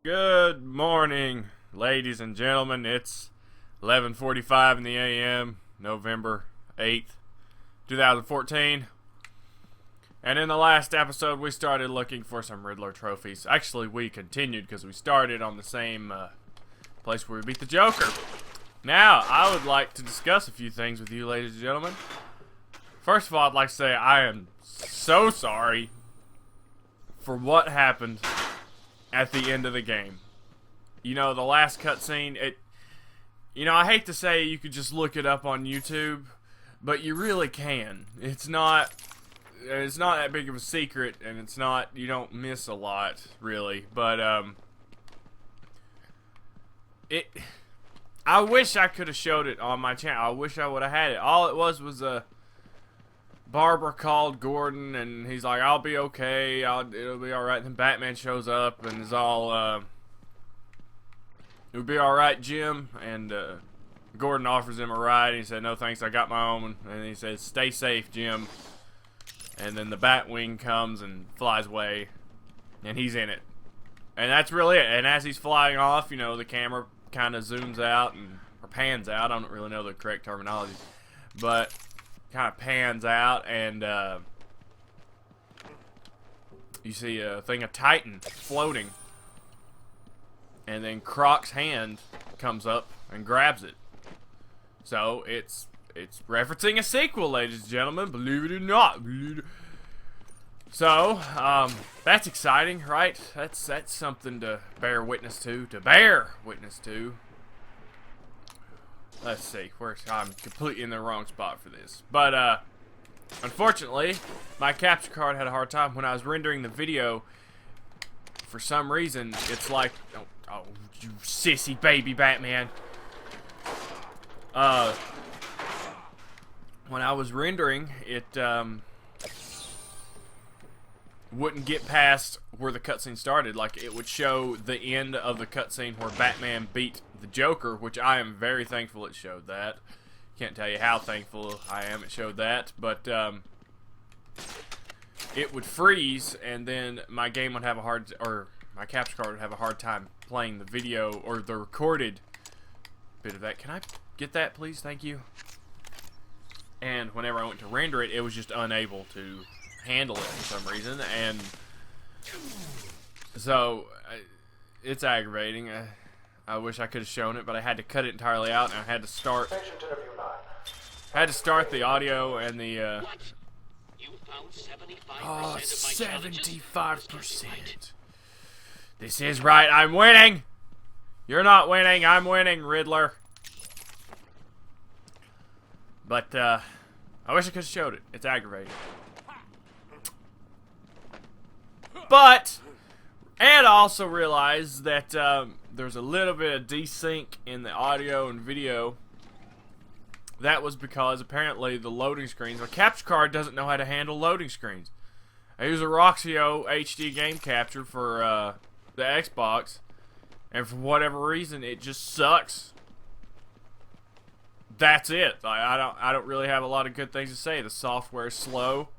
Good morning, ladies and gentlemen. It's 11:45 in the a.m., November 8th, 2014. And in the last episode, we started looking for some Riddler trophies. Actually, we continued because we started on the same place where we beat the Joker. Now, I would like to discuss a few things with you, ladies and gentlemen. First of all, I'd like to say I am so sorry for what happened at the end of the game. You know, the last cutscene, I hate to say you could just look it up on YouTube, but you really can. It's not that big of a secret, and you don't miss a lot, really. But, I wish I could have showed it on my channel. I wish I would have had it. All it was a Barbara called Gordon, and he's like, I'll be okay, it'll be alright. Then Batman shows up, and is all, it'll be alright, Jim. And, Gordon offers him a ride, and he said, no thanks, I got my own. And he says, stay safe, Jim. And then the Batwing comes and flies away, and he's in it. And that's really it. And as he's flying off, you know, the camera kind of zooms out, or pans out, I don't really know the correct terminology, but kind of pans out, and you see a thing of Titan floating, and then Croc's hand comes up and grabs it. So it's referencing a sequel, ladies and gentlemen, believe it or not. So that's exciting, right? That's something to bear witness to. Let's see, I'm completely in the wrong spot for this. But, unfortunately, my capture card had a hard time. When I was rendering the video, for some reason, it's like, oh, you sissy baby Batman. When I was rendering, it, wouldn't get past where the cutscene started. Like, it would show the end of the cutscene where Batman beat the Joker, which I am very thankful it showed that. Can't tell you how thankful I am it showed that, but it would freeze, and then my game would have my capture card would have a hard time playing the video or the recorded bit of that. Can I get that, please? Thank you. And whenever I went to render it, it was just unable to handle it for some reason, and so it's aggravating. I wish I could have shown it, but I had to cut it entirely out, and I had to start the audio and the 75%. This is right. I'm winning. You're not winning. I'm winning, Riddler. But I wish I could have showed it. It's aggravating. But, and I also realized that there's a little bit of desync in the audio and video. That was because apparently the loading screens, my capture card doesn't know how to handle loading screens. I use a Roxio HD game capture for the Xbox, and for whatever reason, it just sucks. That's it. I don't really have a lot of good things to say. The software is slow.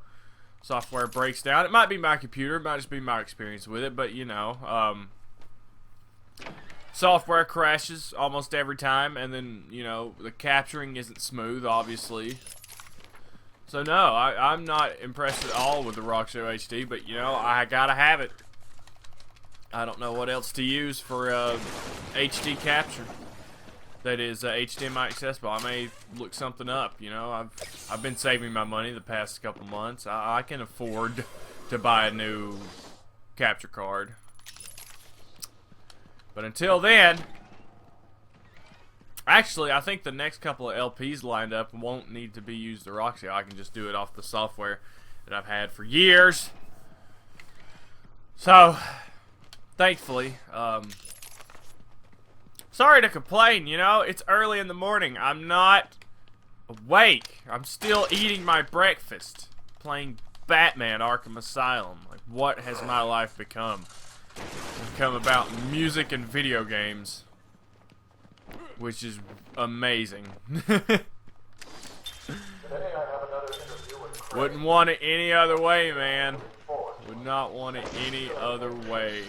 Software breaks down. It might be my computer, it might just be my experience with it, but you know, software crashes almost every time, and then, you know, the capturing isn't smooth, obviously. So no, I'm not impressed at all with the Roxio HD, but you know, I gotta have it. I don't know what else to use for HD capture that is HDMI accessible. I may look something up, you know. I've been saving my money the past couple months. I can afford to buy a new capture card. But until then, actually, I think the next couple of LPs lined up won't need to be used to Roxio. I can just do it off the software that I've had for years. So, thankfully, sorry to complain, you know, it's early in the morning. I'm not awake. I'm still eating my breakfast, playing Batman Arkham Asylum. Like, what has my life become? It's become about music and video games, which is amazing. Wouldn't want it any other way, man. Would not want it any other way.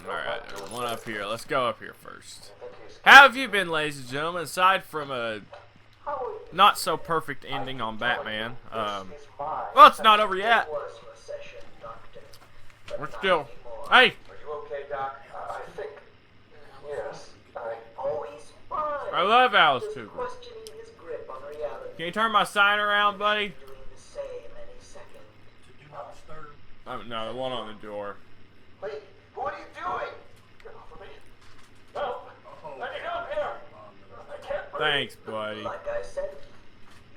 Alright, there's one up here. Let's go up here first. How have you been, ladies and gentlemen? Aside from a not so perfect ending on Batman, well, it's not over yet. We're still. Hey! Are you okay, Doc? I think. Yes, Oh, he's fine. I love Alice Just Cooper. questioning his grip on reality. Can you turn my sign around, buddy? Doing the same any second. Oh, no, the one on the door. Wait, what are you doing? Get off of me. No. Let me help here. I can't breathe. Thanks, buddy. Like I said,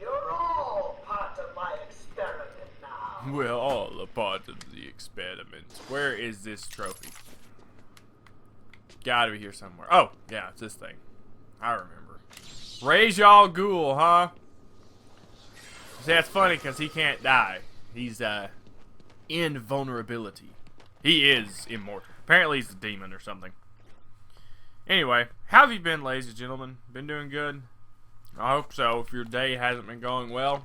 you're all part of my experiment now. We're all a part of the experiment. Where is this trophy? Gotta be here somewhere. Oh, yeah, it's this thing. I remember. Raise y'all ghoul, huh? See, that's funny because he can't die. He's, invulnerability. He is immortal. Apparently he's a demon or something. Anyway, how have you been, ladies and gentlemen? Been doing good? I hope so. If your day hasn't been going well,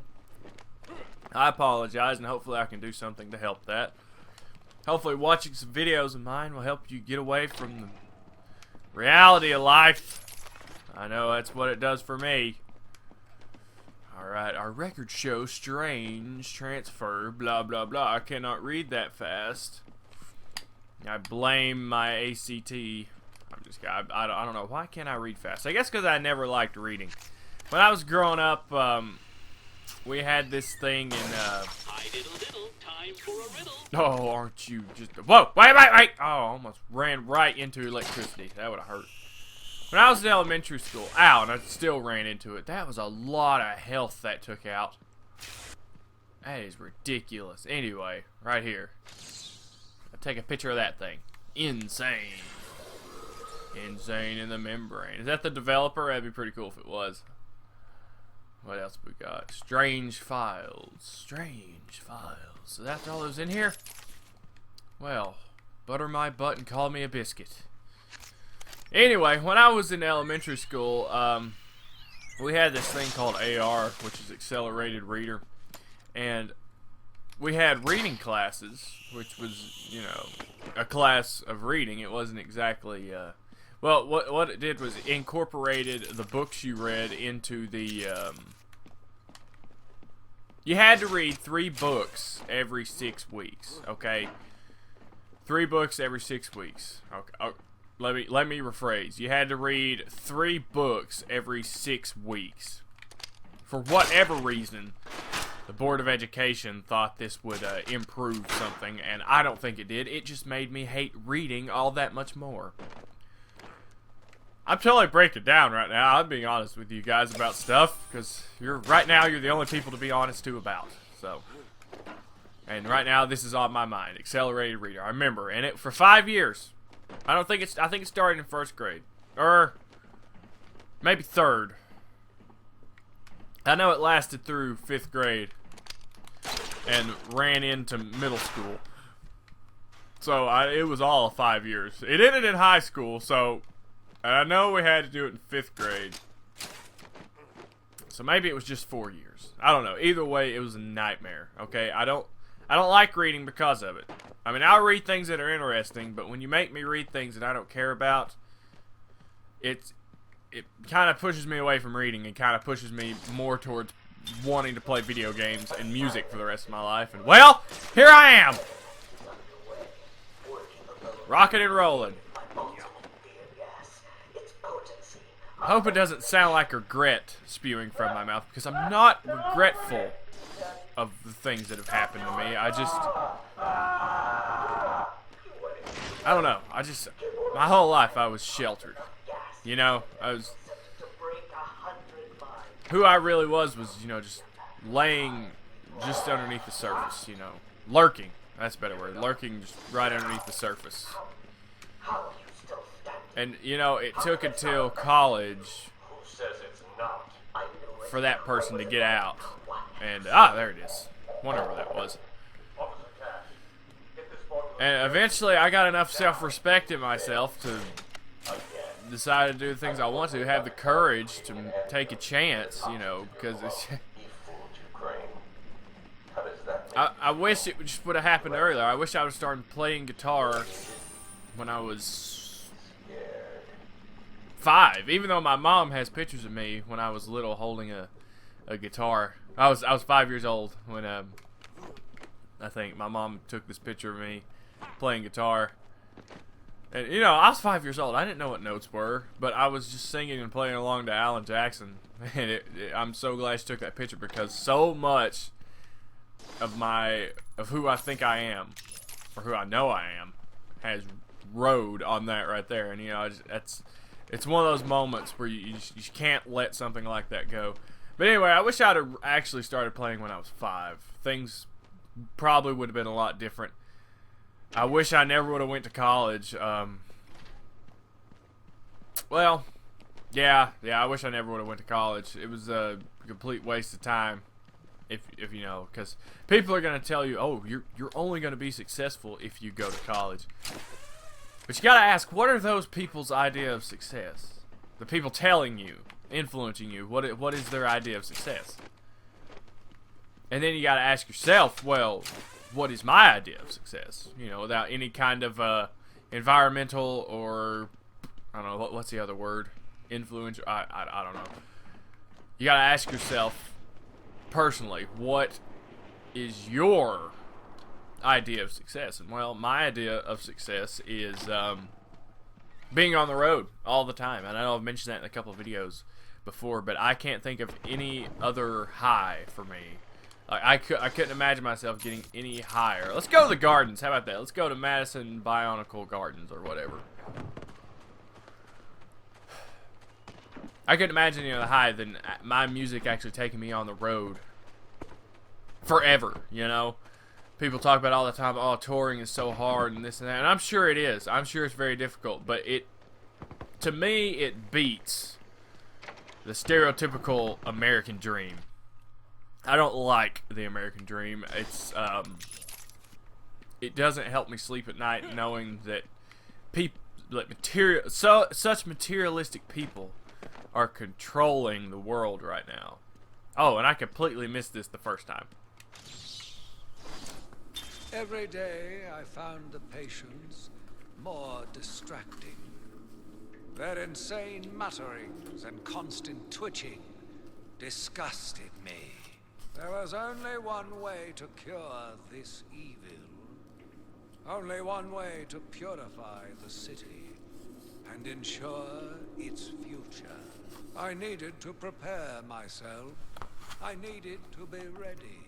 I apologize, and hopefully I can do something to help that. Hopefully watching some videos of mine will help you get away from the reality of life. I know that's what it does for me. Alright, our records show strange transfer, blah blah blah. I cannot read that fast. I blame my ACT. I don't know. Why can't I read fast? I guess because I never liked reading. When I was growing up, we had this thing in, I did a little time for a riddle. oh, aren't you just... Whoa! Wait! Oh, I almost ran right into electricity. That would have hurt. When I was in elementary school, ow, and I still ran into it. That was a lot of health that took out. That is ridiculous. Anyway, right here. I'll take a picture of that thing. Insane. Insane in the membrane. Is that the developer? That'd be pretty cool if it was. What else we got? Strange files. Strange files. So that's all that was in here? Well, butter my butt and call me a biscuit. Anyway, when I was in elementary school, we had this thing called AR, which is Accelerated Reader. And we had reading classes, which was, you know, a class of reading. It wasn't exactly, well, what it did was it incorporated the books you read into the, you had to read 3 books every 6 weeks, okay? 3 books every 6 weeks. Okay, let me rephrase. You had to read 3 books every 6 weeks. For whatever reason, the Board of Education thought this would improve something, and I don't think it did. It just made me hate reading all that much more. I'm totally breaking down right now. I'm being honest with you guys about stuff, because right now you're the only people to be honest to about. So, and right now this is on my mind. Accelerated Reader. I remember, and it for 5 years. I think it started in 1st grade, or maybe 3rd. I know it lasted through 5th grade and ran into middle school. So it was all 5 years. It ended in high school, so I know we had to do it in 5th grade. So maybe it was just 4 years. I don't know. Either way, it was a nightmare. Okay, I don't like reading because of it. I mean, I'll read things that are interesting, but when you make me read things that I don't care about, it kind of pushes me away from reading and kind of pushes me more towards wanting to play video games and music for the rest of my life. And, well, here I am! Rocking and rolling. I hope it doesn't sound like regret spewing from my mouth, because I'm not regretful of the things that have happened to me. I don't know. My whole life I was sheltered. You know, who I really was, you know, just laying just underneath the surface, you know. Lurking. That's a better word. Lurking just right underneath the surface. And, you know, it took until college for that person to get out. And, there it is. Wonder where that was. And eventually I got enough self-respect in myself to decide to do the things I want to, have the courage to take a chance, you know, because it's... I wish it just would have happened earlier. I wish I would have started playing guitar when I was 5. Even though my mom has pictures of me when I was little holding a guitar. I was 5 years old when I think my mom took this picture of me playing guitar. And you know, I was 5 years old. I didn't know what notes were, but I was just singing and playing along to Alan Jackson. And I'm so glad she took that picture, because so much of who I think I am, or who I know I am, has rode on that right there. And you know, it's one of those moments where you can't let something like that go. But anyway, I wish I'd have actually started playing when I was 5. Things probably would have been a lot different. I wish I never would have went to college. Well, yeah, I wish I never would have went to college. It was a complete waste of time, if you know, because people are gonna tell you, oh, you're only gonna be successful if you go to college. But you gotta ask, what are those people's idea of success? The people telling you, influencing you, what is their idea of success? And then you gotta ask yourself, well, what is my idea of success? You know, without any kind of environmental or, I don't know, what's the other word? Influence? I don't know. You gotta ask yourself, personally, what is your idea of success? And well, my idea of success is being on the road all the time. And I know I've mentioned that in a couple of videos before, but I can't think of any other high for me. Like, I couldn't imagine myself getting any higher. Let's go to the gardens. How about that? Let's go to Madison Bionicle Gardens or whatever. I couldn't imagine, you know, the high than my music actually taking me on the road forever, you know? People talk about all the time, oh, touring is so hard and this and that. And I'm sure it is. I'm sure it's very difficult. But to me, it beats the stereotypical American dream. I don't like the American dream. It doesn't help me sleep at night knowing that such materialistic people are controlling the world right now. Oh, and I completely missed this the first time. Every day I found the patients more distracting. Their insane mutterings and constant twitching disgusted me. There was only one way to cure this evil. Only one way to purify the city and ensure its future. I needed to prepare myself. I needed to be ready.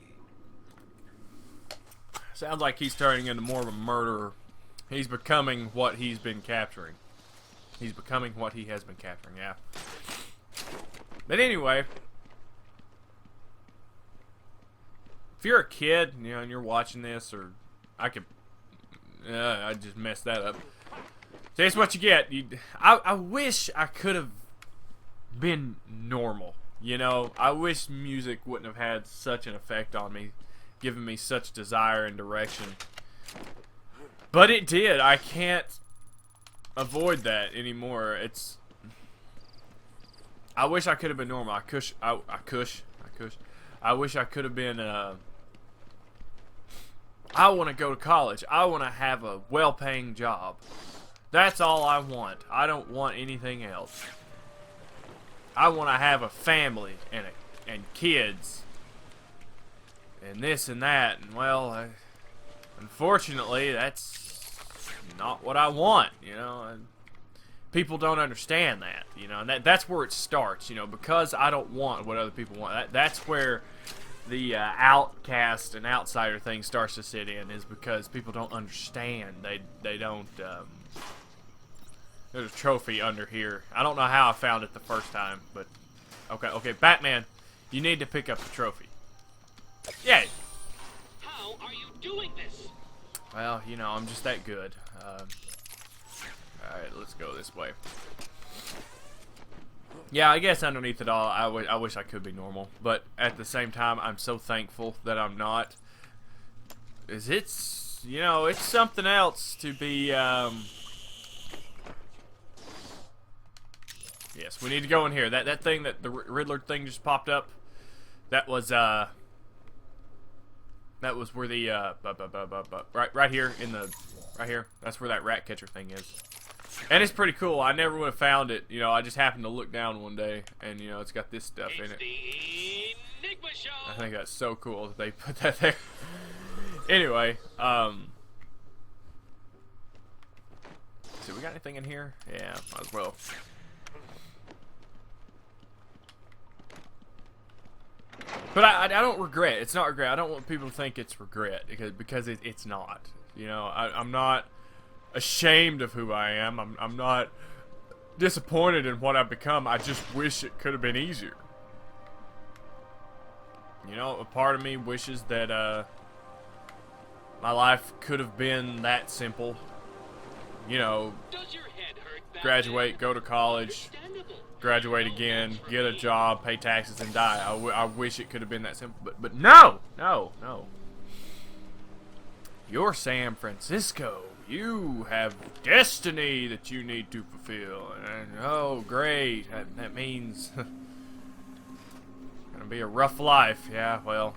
Sounds like he's turning into more of a murderer. He's becoming what he's been capturing. He's becoming what he has been capturing, yeah. But anyway, if you're a kid, you know, and you're watching this, or I just messed that up. So that's what you get. I wish I could have been normal. You know, I wish music wouldn't have had such an effect on me, giving me such desire and direction. But it did. I can't avoid that anymore. I wish I could have been normal. I wish I could have been. I want to go to college. I want to have a well-paying job. That's all I want. I don't want anything else. I want to have a family and kids and this and that. And well, unfortunately, that's not what I want. You know, and people don't understand that. You know, and that's where it starts. You know, because I don't want what other people want. That's where the outcast and outsider thing starts to sit in, is because people don't understand. They don't. There's a trophy under here. I don't know how I found it the first time, but okay, Batman, you need to pick up the trophy. Yeah. How are you doing this? Well, you know, I'm just that good. All right, let's go this way. Yeah, I guess underneath it all, I wish I could be normal, but at the same time, I'm so thankful that I'm not. It's you know, it's something else to be. Yes, we need to go in here. That thing, that the Riddler thing just popped up. That was That was where the right here in the here. That's where that rat catcher thing is. And it's pretty cool. I never would have found it. You know, I just happened to look down one day, and you know, it's got this stuff in it. The Enigma Show. I think that's so cool that they put that there. Anyway, so we got anything in here? Yeah, might as well. But I don't regret. It's not regret. I don't want people to think it's regret because it's not. You know, I'm not ashamed of who I am. I'm not disappointed in what I've become. I just wish it could have been easier. You know, a part of me wishes that my life could have been that simple. You know, Does your head hurt, Batman? graduate, go to college, Understandable. graduate again, get a job, pay taxes, and die. I wish it could have been that simple, but no. You're San Francisco. You have destiny that you need to fulfill, and oh great, that means gonna be a rough life. Yeah, well,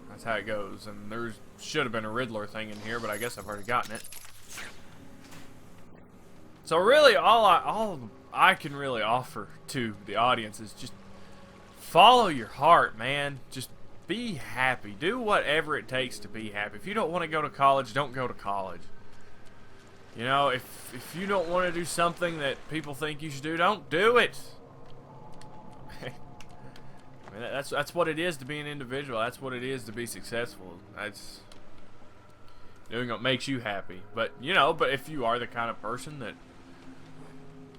that's how it goes. And there should have been a Riddler thing in here, but I guess I've already gotten it. So really, all I can really offer to the audience is just follow your heart, man. Just be happy. Do whatever it takes to be happy. If you don't want to go to college, don't go to college. You know, if you don't want to do something that people think you should do, don't do it. I mean, that's what it is to be an individual. That's what it is to be successful. That's doing what makes you happy. But you know, if you are the kind of person that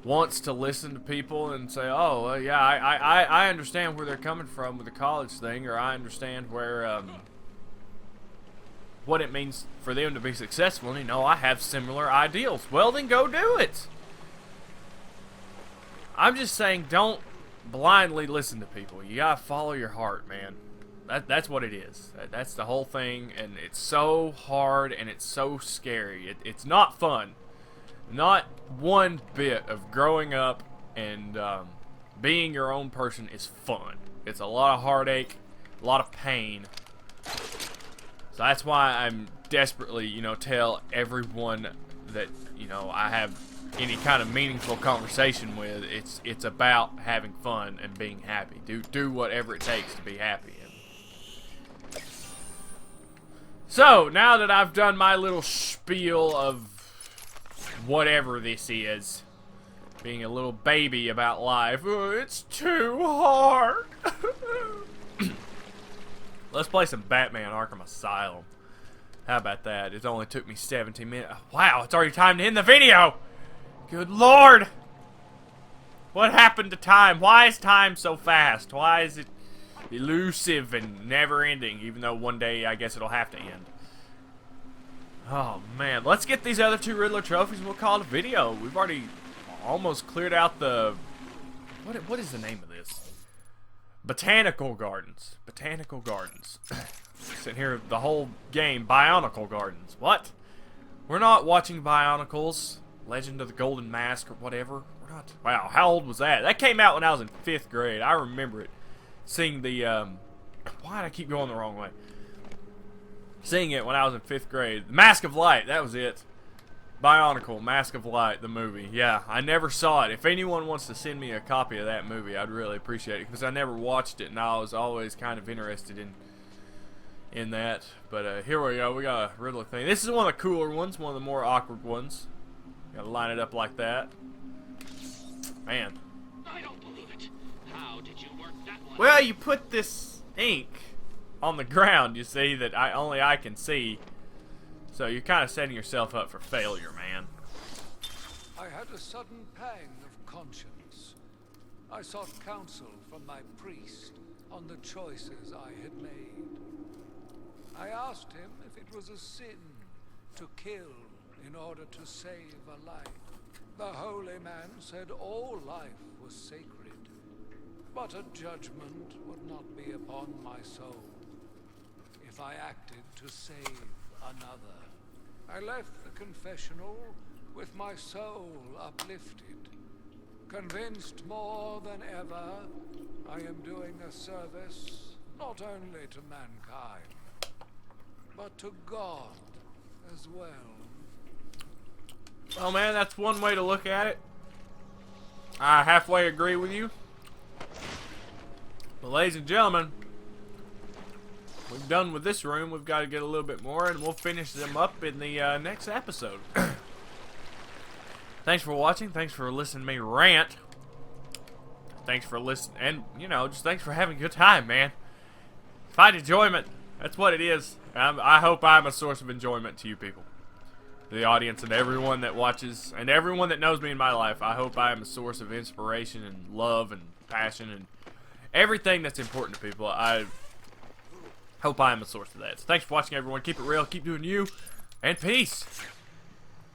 wants to listen to people and say, oh, well, yeah, I understand where they're coming from with the college thing, or I understand where what it means for them to be successful, and you know, I have similar ideals. Well, then go do it. I'm just saying, don't blindly listen to people. You gotta follow your heart, man. That's what it is. That's the whole thing, and it's so hard and it's so scary. It's not fun. Not one bit of growing up and being your own person is fun. It's a lot of heartache, a lot of pain. So that's why I'm desperately, you know, tell everyone that, you know, I have any kind of meaningful conversation with. It's about having fun and being happy. Do whatever it takes to be happy. So now that I've done my little spiel of whatever this is, being a little baby about life, it's too hard. Let's play some Batman Arkham Asylum. How about that? It only took me 17 minutes. Wow, it's already time to end the video. Good lord. What happened to time? Why is time so fast? Why is it elusive and never ending, even though one day I guess it'll have to end? Oh man, let's get these other two Riddler trophies and we'll call it a video. We've already almost cleared out the... What is the name of this? Botanical Gardens. Botanical Gardens. Sitting here the whole game, Bionicle Gardens. What? We're not watching Bionicles, Legend of the Golden Mask or whatever. We're not... Wow, how old was that? That came out when I was in 5th grade. I remember it. Seeing the, why did I keep going the wrong way? Seeing it when I was in 5th grade. The Mask of Light, that was it. Bionicle, Mask of Light, the movie. Yeah, I never saw it. If anyone wants to send me a copy of that movie, I'd really appreciate it, because I never watched it, and I was always kind of interested in that. But here we go. We got a Riddler thing. This is one of the cooler ones, one of the more awkward ones. Gotta line it up like that. Man. I don't believe it. How did you work that one? Well, you put this ink on the ground, you see, that only I can see. So you're kind of setting yourself up for failure, man. I had a sudden pang of conscience. I sought counsel from my priest on the choices I had made. I asked him if it was a sin to kill in order to save a life. The holy man said all life was sacred, but a judgment would not be upon my soul if I acted to save another. I left the confessional with my soul uplifted, convinced more than ever I am doing a service not only to mankind, but to God as well. Oh man, that's one way to look at it. I halfway agree with you. But ladies and gentlemen, we're done with this room. We've got to get a little bit more, and we'll finish them up in the next episode. Thanks for watching. Thanks for listening to me rant. Thanks for listening, and, you know, just thanks for having a good time, man. Find enjoyment. That's what it is. I hope I'm a source of enjoyment to you people. The audience and everyone that watches, and everyone that knows me in my life. I hope I am a source of inspiration and love and passion and everything that's important to people. I hope I am a source of that. So thanks for watching, everyone. Keep it real. Keep doing you. And peace.